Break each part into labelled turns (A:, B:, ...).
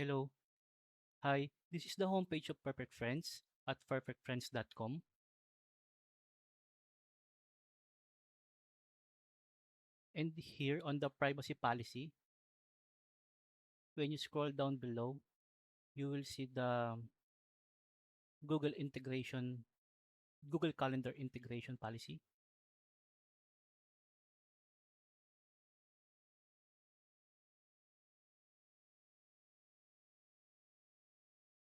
A: Hello. Hi. This is the homepage of Perfect Friends at perfectfriends.com. And here on the privacy policy, when you scroll down below, you will see the Google integration, Google Calendar integration policy.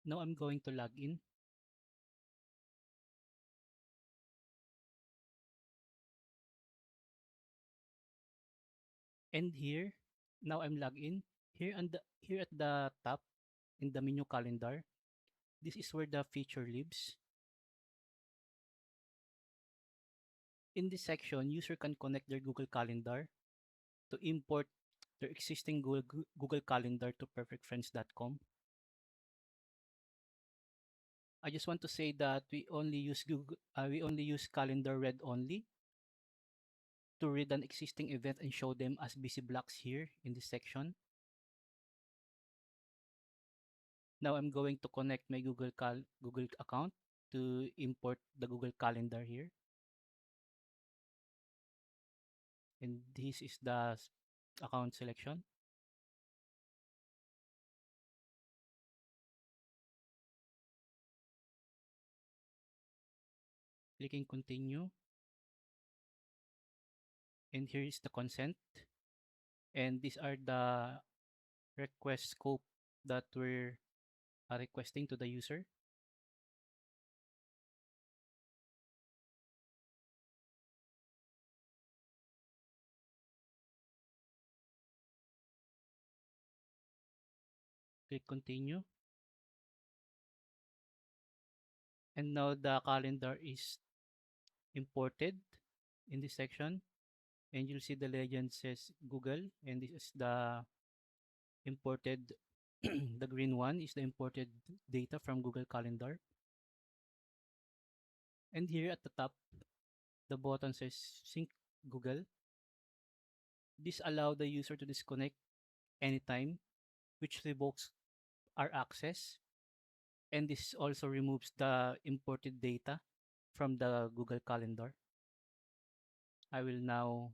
A: Now I'm going to log in. And here, now I'm logged in. Here at the top in the menu calendar, this is where the feature lives. In this section, user can connect their Google Calendar to import their existing Google Calendar to perfectfriends.com. I just want to say that we only use calendar read only to read an existing event and show them as busy blocks here in this section. Now I'm going to connect my Google account to import the Google Calendar here. And this is the account selection. Clicking continue. And here is the consent. And these are the request scope that we're requesting to the user. Click continue. And now the calendar is imported in this section, and you'll see the legend says Google, and this is the imported the green one is the imported data from Google Calendar. And here at the top, the button says sync Google. This allows the user to disconnect anytime, which revokes our access, and this also removes the imported data from the Google Calendar. I will now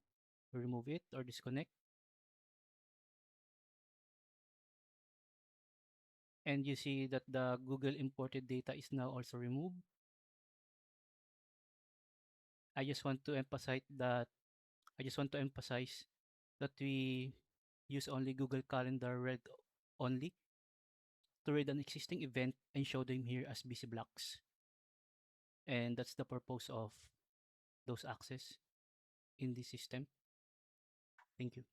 A: remove it or disconnect. And you see that the Google imported data is now also removed. I just want to emphasize that I just want to emphasize that we use only Google Calendar read only to read an existing event and show them here as busy blocks. And that's the purpose of those access in this system. Thank you.